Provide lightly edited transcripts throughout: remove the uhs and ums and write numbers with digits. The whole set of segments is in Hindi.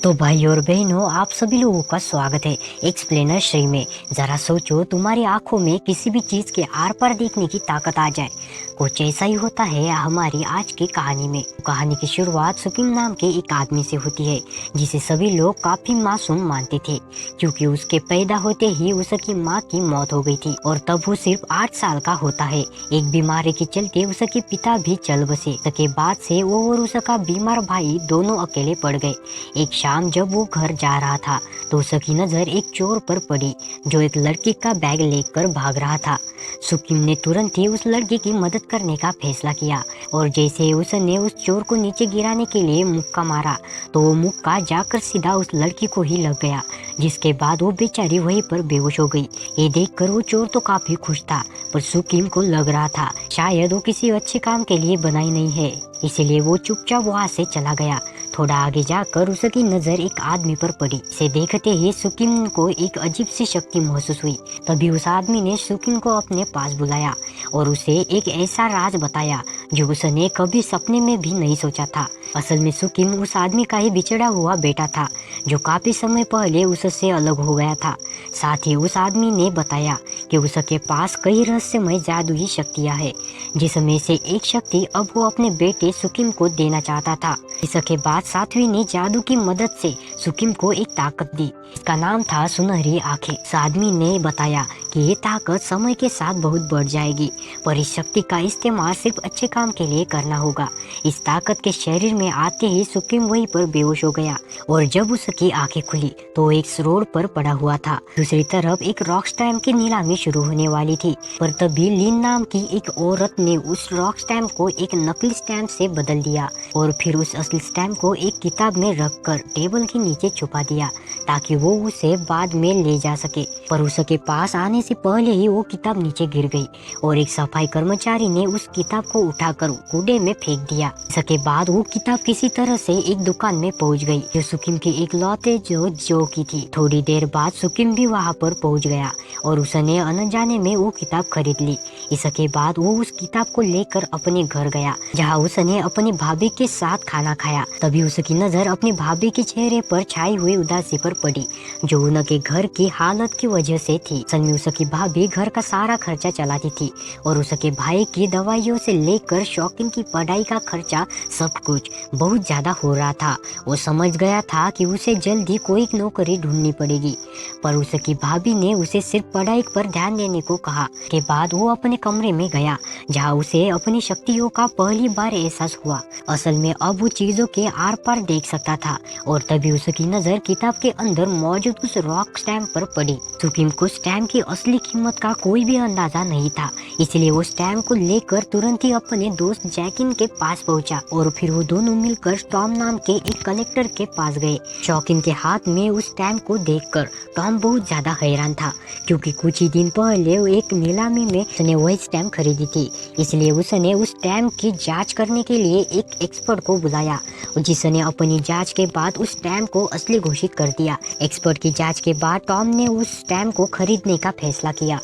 तो भाई और बहनों, आप सभी लोगों का स्वागत है एक्सप्लेनर श्री में। जरा सोचो, तुम्हारी आंखों में किसी भी चीज के आर पार देखने की ताकत आ जाए। कुछ ऐसा ही होता है हमारी आज की कहानी में। कहानी की शुरुआत सुकीम नाम के एक आदमी से होती है, जिसे सभी लोग काफी मासूम मानते थे, क्योंकि उसके पैदा होते ही उसकी माँ की मौत हो गई थी और तब वो सिर्फ 8 साल का होता है। एक बीमारी के चलते उसके पिता भी चल बसे। उसके बाद से वो और उसका बीमार भाई दोनों अकेले पड़ गए। एक शाम जब वो घर जा रहा था तो उसकी नजर एक चोर पर पड़ी, जो एक लड़की का बैग लेकर भाग रहा था। सुकीम ने तुरंत ही उस लड़की की मदद करने का फैसला किया और जैसे उसने उस चोर को नीचे गिराने के लिए मुक्का मारा तो वो मुक्का जाकर सीधा उस लड़की को ही लग गया, जिसके बाद वो बेचारी वहीं पर बेहोश हो गई। ये देखकर वो चोर तो काफी खुश था, पर सुकीम को लग रहा था शायद वो किसी अच्छे काम के लिए बनाई नहीं है, इसीलिए वो चुपचाप वहाँ से चला गया। थोड़ा आगे जाकर उसकी नजर एक आदमी पर पड़ी। इसे देखते ही सुकीम को एक अजीब सी शक्ति महसूस हुई। तभी उस आदमी ने सुकीम को अपने पास बुलाया और उसे एक ऐसा राज बताया जो उसने कभी सपने में भी नहीं सोचा था। असल में सुकीम उस आदमी का ही बिछड़ा हुआ बेटा था, जो काफी समय पहले उससे अलग हो गया था। साथ ही उस आदमी ने बताया कि उसके पास कई रहस्यमय जादुई शक्तियां हैं, जिसमें से एक शक्ति अब वो अपने बेटे सुकीम को देना चाहता था। इसके बाद साध्वी ने जादू की मदद से सुकीम को एक ताकत दी। इसका नाम था सुनहरी आंखें। साध्वी ने बताया कि ये ताकत समय के साथ बहुत बढ़ जाएगी, पर इस शक्ति का इस्तेमाल सिर्फ अच्छे काम के लिए करना होगा। इस ताकत के शरीर में आते ही सुकीम वहीं पर बेहोश हो गया और जब उसकी आंखें खुली तो एक रोड पर पड़ा हुआ था। दूसरी तरफ एक रॉक स्टैम्प की नीलामी शुरू होने वाली थी, पर तभी लिन नाम की एक औरत ने उस रॉक स्टैम्प को एक नकली स्टैम्प से बदल दिया और फिर उस असली स्टैम्प को एक किताब में रखकर टेबल के नीचे छुपा दिया, ताकि वो उसे बाद में ले जा सके। पर उसके पास आने से पहले ही वो किताब नीचे गिर गई और एक सफाई कर्मचारी ने उस किताब को उठाकर कूड़े में फेंक दिया। इसके बाद वो किताब किसी तरह से एक दुकान में पहुंच गई, जो सुकीम की इकलौते जो की थी। थोड़ी देर बाद सुकीम भी वहां पर पहुंच गया और उसने अनजाने में वो किताब खरीद ली। इसके बाद वो उस किताब को लेकर अपने घर गया, जहाँ उसने अपनी भाभी के साथ खाना खाया। तभी उसकी नजर अपनी भाभी के चेहरे पर छाई हुई उदासी पर पड़ी, जो उनके घर की हालत की वजह से थी। असल में उसकी भाभी घर का सारा खर्चा चलाती थी और उसके भाई की दवाइयों से लेकर शौकीन की पढ़ाई का खर्चा, सब कुछ बहुत ज्यादा हो रहा था। वो समझ गया था कि उसे जल्दी कोई नौकरी ढूंढनी पड़ेगी, पर उसकी भाभी ने उसे सिर्फ पढ़ाई पर ध्यान देने को कहा। के बाद वो अपने कमरे में गया, जहाँ उसे अपनी शक्तियों का पहली बार एहसास हुआ। असल में अब वो चीजों के आर पार देख सकता था और तभी उसकी नजर किताब के अंदर मौजूद उस रॉक स्टैम्प पर पड़ी। सुकीम को स्टैम्प की असली कीमत का कोई भी अंदाजा नहीं था, इसलिए वो स्टैम्प को लेकर तुरंत ही अपने दोस्त जैकिन के पास पहुंचा और फिर वो दोनों मिलकर टॉम नाम के एक कलेक्टर के पास गए। शौकीन के हाथ में उस स्टैम्प को देखकर टॉम बहुत ज्यादा हैरान था, क्योंकि कुछ ही दिन पहले वो एक नीलामी में उसने वही स्टैम्प खरीदी थी। इसलिए उसने उस स्टैम्प की जांच करने के लिए एक एक्सपर्ट को बुलाया, जिसने अपनी जांच के बाद उस स्टैम्प को असली घोषित कर दिया। एक्सपर्ट की जांच के बाद टॉम ने उस स्टैम्प को खरीदने का फैसला किया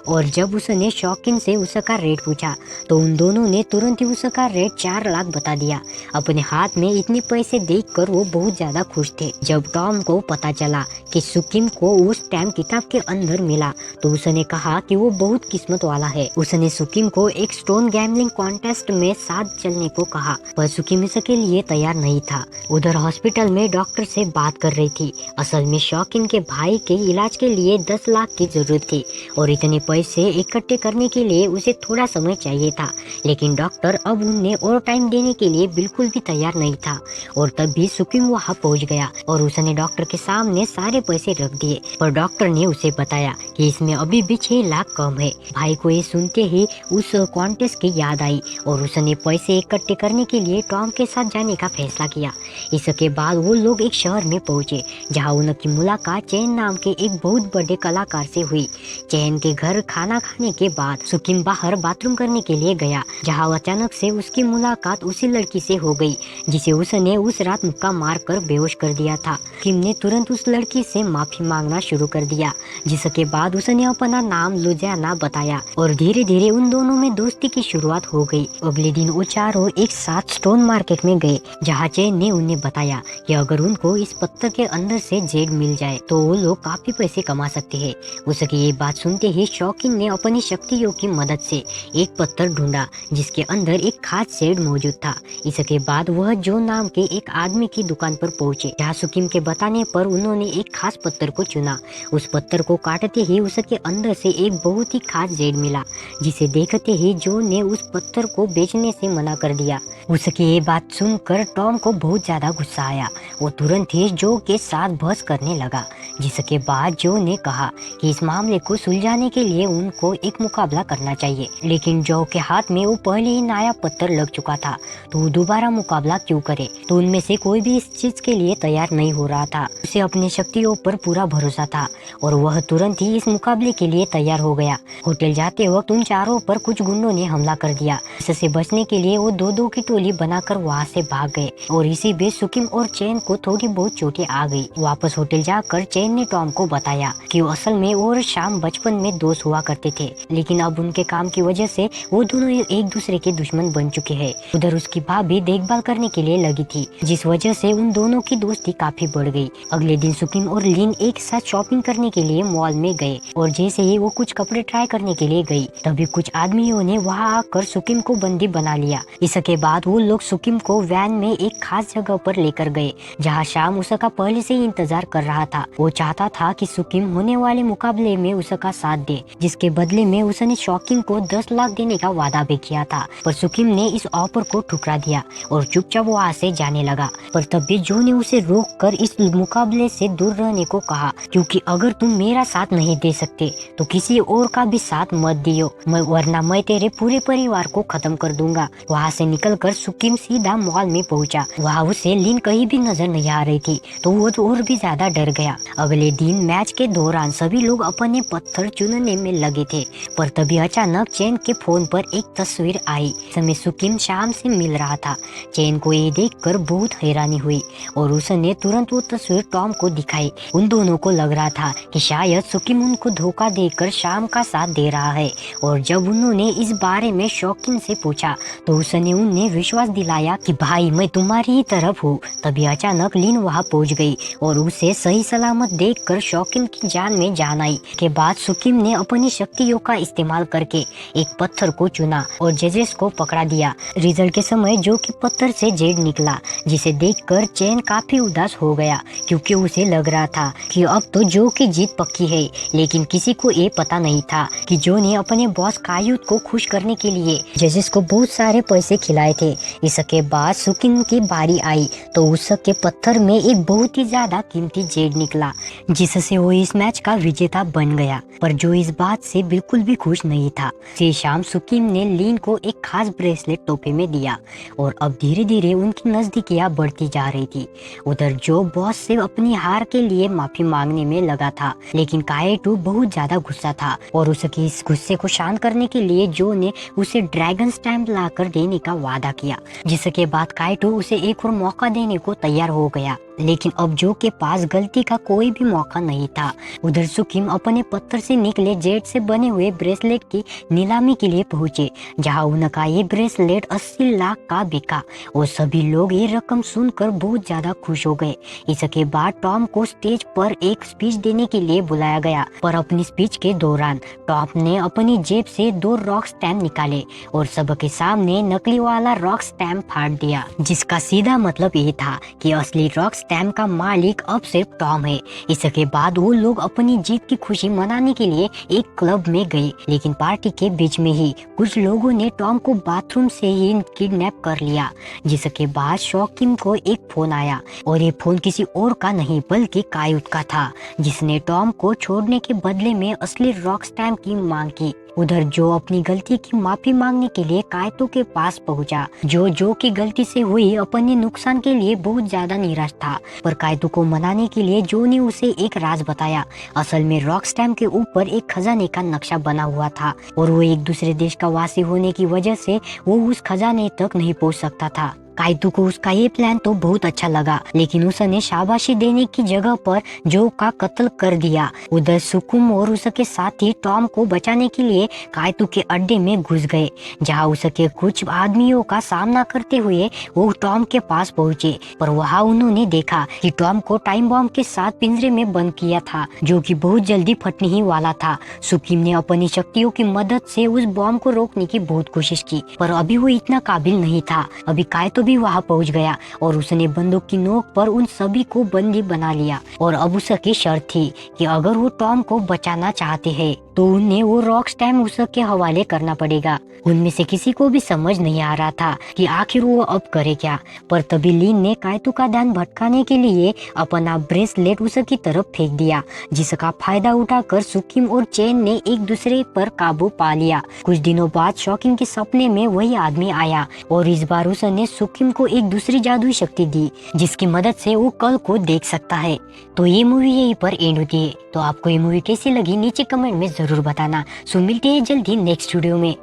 और जब उसने शौकीन से उसका रेट पूछा तो उन दोनों ने तुरंत ही उसका रेट 4 लाख बता दिया। अपने हाथ में इतने पैसे देखकर वो बहुत ज्यादा खुश थे। जब टॉम को पता चला कि सुकीम को वो स्टैम्प किताब के अंदर मिला तो उसने कहा कि वो बहुत किस्मत वाला है। उसने सुकीम को एक स्टोन गैम्बलिंग कॉन्टेस्ट में साथ चलने को कहा, पर सुकीम इसके लिए तैयार नहीं था। उधर हॉस्पिटल में डॉक्टर से बात कर रही थी। असल में शौकीन के भाई के इलाज के लिए 10 लाख की जरूरत थी और इतने पैसे इकट्ठे करने के लिए उसे थोड़ा समय चाहिए था, लेकिन डॉक्टर अब उन्हें और टाइम देने के लिए बिल्कुल भी तैयार नहीं था। और तभी सुकीम वहाँ पहुँच गया और उसने डॉक्टर के सामने सारे पैसे रख दिए, पर डॉक्टर ने उसे बताया कि इसमें अभी भी 6 लाख कम है। भाई को ये सुनते ही उस कॉन्टेस्ट की याद आई और उसने पैसे इकट्ठे करने के लिए टॉम के साथ जाने का फैसला किया। इसके बाद वो लोग एक शहर में पहुंचे, जहाँ जहाँ उनकी मुलाकात चैन नाम के एक बहुत बड़े कलाकार से हुई। चैन के घर खाना खाने के बाद सुकिम बाहर बाथरूम करने के लिए गया, जहाँ अचानक से उसकी मुलाकात उसी लड़की से हो गई जिसे उसने उस रात मुक्का मार कर बेहोश कर दिया था। किम ने तुरंत उस लड़की से माफी मांगना शुरू कर दिया, जिसके बाद उसने अपना नाम लुजियाना बताया और धीरे धीरे उन दोनों में दोस्ती की शुरुआत हो गई। अगले दिन वो चारों एक साथ स्टोन मार्केट में गए, जहाँ चैन ने उन्हें बताया कि अगर उनको इस पत्थर के अंदर से जेड मिल जाए तो वो लोग काफी पैसे कमा सकते हैं। उसकी ये बात सुनते ही शौकीन ने अपनी शक्तियों की मदद से एक पत्थर ढूंढा जिसके अंदर एक खास जेड मौजूद था। इसके बाद वह जो नाम के एक आदमी की दुकान पर पहुंचे, जहाँ सुकिम के बताने पर उन्होंने एक खास पत्थर को चुना। उस पत्थर को काटते ही उसके अंदर से एक बहुत ही खास जेड मिला, जिसे देखते ही जो ने उस पत्थर को बेचने से मना कर दिया। उसकी ये बात सुनकर टॉम को बहुत ज्यादा गुस्सा आया। वो तुरंत ही जो के साथ बहस करने लगा, जिसके बाद जो ने कहा कि इस मामले को सुलझाने के लिए उनको एक मुकाबला करना चाहिए। लेकिन जो के हाथ में वो पहले ही नया पत्थर लग चुका था, तो वो दोबारा मुकाबला क्यों करे। तो उनमें से कोई भी इस चीज के लिए तैयार नहीं हो रहा था। उसे अपनी शक्तियों पर पूरा भरोसा था और वह तुरंत ही इस मुकाबले के लिए तैयार हो गया। होटल जाते वक्त उन चारों पर कुछ गुंडों ने हमला कर दिया। इससे बचने के लिए वो दो दो की टोली बनाकर वहाँ से भाग गए और इसी बीच सुकिम और चैन को थोड़ी बहुत चोटें आ गई। वापस होटल जाकर चैन ने टॉम को बताया कि वो असल में और शाम बचपन में दोस्त हुआ करते थे, लेकिन अब उनके काम की वजह से वो दोनों एक दूसरे के दुश्मन बन चुके हैं। उधर उसकी भाभी देखभाल करने के लिए लगी थी, जिस वजह से उन दोनों की दोस्ती काफी बढ़ गई। अगले दिन सुकिम और लिन एक साथ शॉपिंग करने के लिए मॉल में गए और जैसे ही वो कुछ कपड़े ट्राई करने के लिए गई, तभी कुछ आदमियों ने वहाँ आकर सुकिम को बंदी बना लिया। इसके बाद वो लोग सुकिम को वैन में एक खास जगह पर लेकर गए, जहाँ शाम उसका पहले से ही इंतजार कर रहा था। वो चाहता था कि सुकिम होने वाले मुकाबले में उसका साथ दे, जिसके बदले में उसने शौकीन को 10 लाख देने का वादा भी किया था, पर सुकिम ने इस ऑफर को ठुकरा दिया और चुपचाप वहाँ से जाने लगा। पर तभी जो ने उसे रोक कर इस मुकाबले से दूर रहने को कहा, क्योंकि अगर तुम मेरा साथ नहीं दे सकते तो किसी और का भी साथ मत दियो, वरना मैं तेरे पूरे परिवार को खत्म कर दूंगा। वहाँ से निकलकर सुकिम सीधा मॉल में पहुंचा। वहाँ उसे लिन कहीं भी नजर नहीं आ रही थी, तो वो और भी ज्यादा डर गया। अगले दिन मैच के दौरान सभी लोग अपने पत्थर चुनने में लगे थे, पर तभी अचानक चैन के फोन पर एक तस्वीर आई। समय सुकिम शाम से मिल रहा था। चैन को ये देखकर बहुत हैरानी हुई और उसने तुरंत वो तस्वीर टॉम को दिखाई। उन दोनों को लग रहा था कि शायद सुकिम उनको धोखा देकर शाम का साथ दे रहा है, और जब उन्होंने इस बारे में शौकीन से पूछा तो उसने उन्हें विश्वास दिलाया कि भाई मैं तुम्हारी ही तरफ हूँ। तभी अचानक लिन वहाँ पहुँच गई और उसे सही सलामत देखकर शौकीन की जान में जान आई। के बाद सुकिम ने अपनी शक्तियों का इस्तेमाल करके एक पत्थर को चुना और जजेस को पकड़ा दिया। रिजल्ट के समय जो कि पत्थर से जेड निकला, जिसे देखकर चैन काफी उदास हो गया, क्योंकि उसे लग रहा था कि अब तो जो की जीत पक्की है। लेकिन किसी को ये पता नहीं था कि जो ने अपने बॉस कायुत को खुश करने के लिए जजेस को बहुत सारे पैसे खिलाए थे। इसके बाद सुकिम की बारी आई तो उसके पत्थर में एक बहुत ही ज्यादा कीमती जेड निकला, जिससे वो इस मैच का विजेता बन गया। पर जो इस बात से बिल्कुल भी खुश नहीं था। इसी शाम सुकिम ने लिन को एक खास ब्रेसलेट तोहफे में दिया और अब धीरे धीरे उनकी नजदीकियां बढ़ती जा रही थी। उधर जो बॉस से अपनी हार के लिए माफी मांगने में लगा था, लेकिन काइटो बहुत ज्यादा गुस्सा था और उसके इस गुस्से को शांत करने के लिए जो ने उसे ड्रैगन स्टैम्प लाकर देने का वादा किया, जिसके बाद काइटो उसे एक और मौका देने को तैयार हो गया। लेकिन अब जो के पास गलती का कोई भी मौका नहीं था। उधर सुकिम अपने पत्थर से निकले जेड से बने हुए ब्रेसलेट की नीलामी के लिए पहुंचे, जहां उनका ये ब्रेसलेट 80 लाख का बिका और सभी लोग ये रकम सुनकर बहुत ज्यादा खुश हो गए। इसके बाद टॉम को स्टेज पर एक स्पीच देने के लिए बुलाया गया, पर अपनी स्पीच के दौरान टॉम ने अपनी जेब से 2 रॉक स्टैम्प निकाले और सबके सामने नकली वाला रॉक स्टैम्प फाड़ दिया, जिसका सीधा मतलब ये था कि असली रॉक स्टैम्प का मालिक अब सिर्फ टॉम है। इसके बाद वो लोग अपनी जीत की खुशी मनाने के लिए एक क्लब में गए, लेकिन पार्टी के बीच में ही कुछ लोगों ने टॉम को बाथरूम से ही किडनैप कर लिया। जिसके बाद शौकीन को एक फोन आया और ये फोन किसी और का नहीं बल्कि कायुत का था, जिसने टॉम को छोड़ने के बदले में असली रॉक स्टैम्प की मांग की। उधर जो अपनी गलती की माफी मांगने के लिए कायतो के पास पहुंचा। जो की गलती से हुई अपने नुकसान के लिए बहुत ज्यादा निराश था, पर कायतो को मनाने के लिए जो ने उसे एक राज बताया। असल में रॉक स्टैम्प के ऊपर एक खजाने का नक्शा बना हुआ था और वो एक दूसरे देश का वासी होने की वजह से वो उस खजाने तक नहीं पहुंच सकता था। कायतो को उसका ये प्लान तो बहुत अच्छा लगा, लेकिन उसने शाबाशी देने की जगह पर जो का कत्ल कर दिया। उधर सुकुम और उसके साथी टॉम को बचाने के लिए कायतो के अड्डे में घुस गए, जहां उसके कुछ आदमियों का सामना करते हुए वो टॉम के पास पहुंचे। पर वहां उन्होंने देखा कि टॉम को टाइम बॉम्ब के साथ पिंजरे में बंद किया था, जो कि बहुत जल्दी फटने ही वाला था। सुकीम ने अपनी शक्तियों की मदद से उस बॉम्ब को रोकने की बहुत कोशिश की, पर अभी वो इतना काबिल नहीं था। अभी कायतो भी वहां पहुंच गया और उसने बंदूक की नोक पर उन सभी को बंदी बना लिया। और अब उसकी शर्त थी कि अगर वो टॉम को बचाना चाहते हैं तो उन्हें वो रॉक स्टैम्प उसके हवाले करना पड़ेगा। उनमें से किसी को भी समझ नहीं आ रहा था कि आखिर वो अब करे क्या। पर तभी लिन ने कायतो का ध्यान भटकाने के लिए अपना ब्रेसलेट उसकी तरफ फेंक दिया, जिसका फायदा उठाकर सुकीम और चेन ने एक दूसरे पर काबू पा लिया। कुछ दिनों बाद शॉकिंग के सपने में वही आदमी आया और इस बार उसने सुकीम को एक दूसरी जादुई शक्ति दी, जिसकी मदद से वो कल को देख सकता है। तो ये मूवी यहीं पर एंड होती है। तो आपको ये मूवी कैसी लगी नीचे कमेंट में जरूर बताना। सो मिलते हैं जल्दी नेक्स्ट वीडियो में।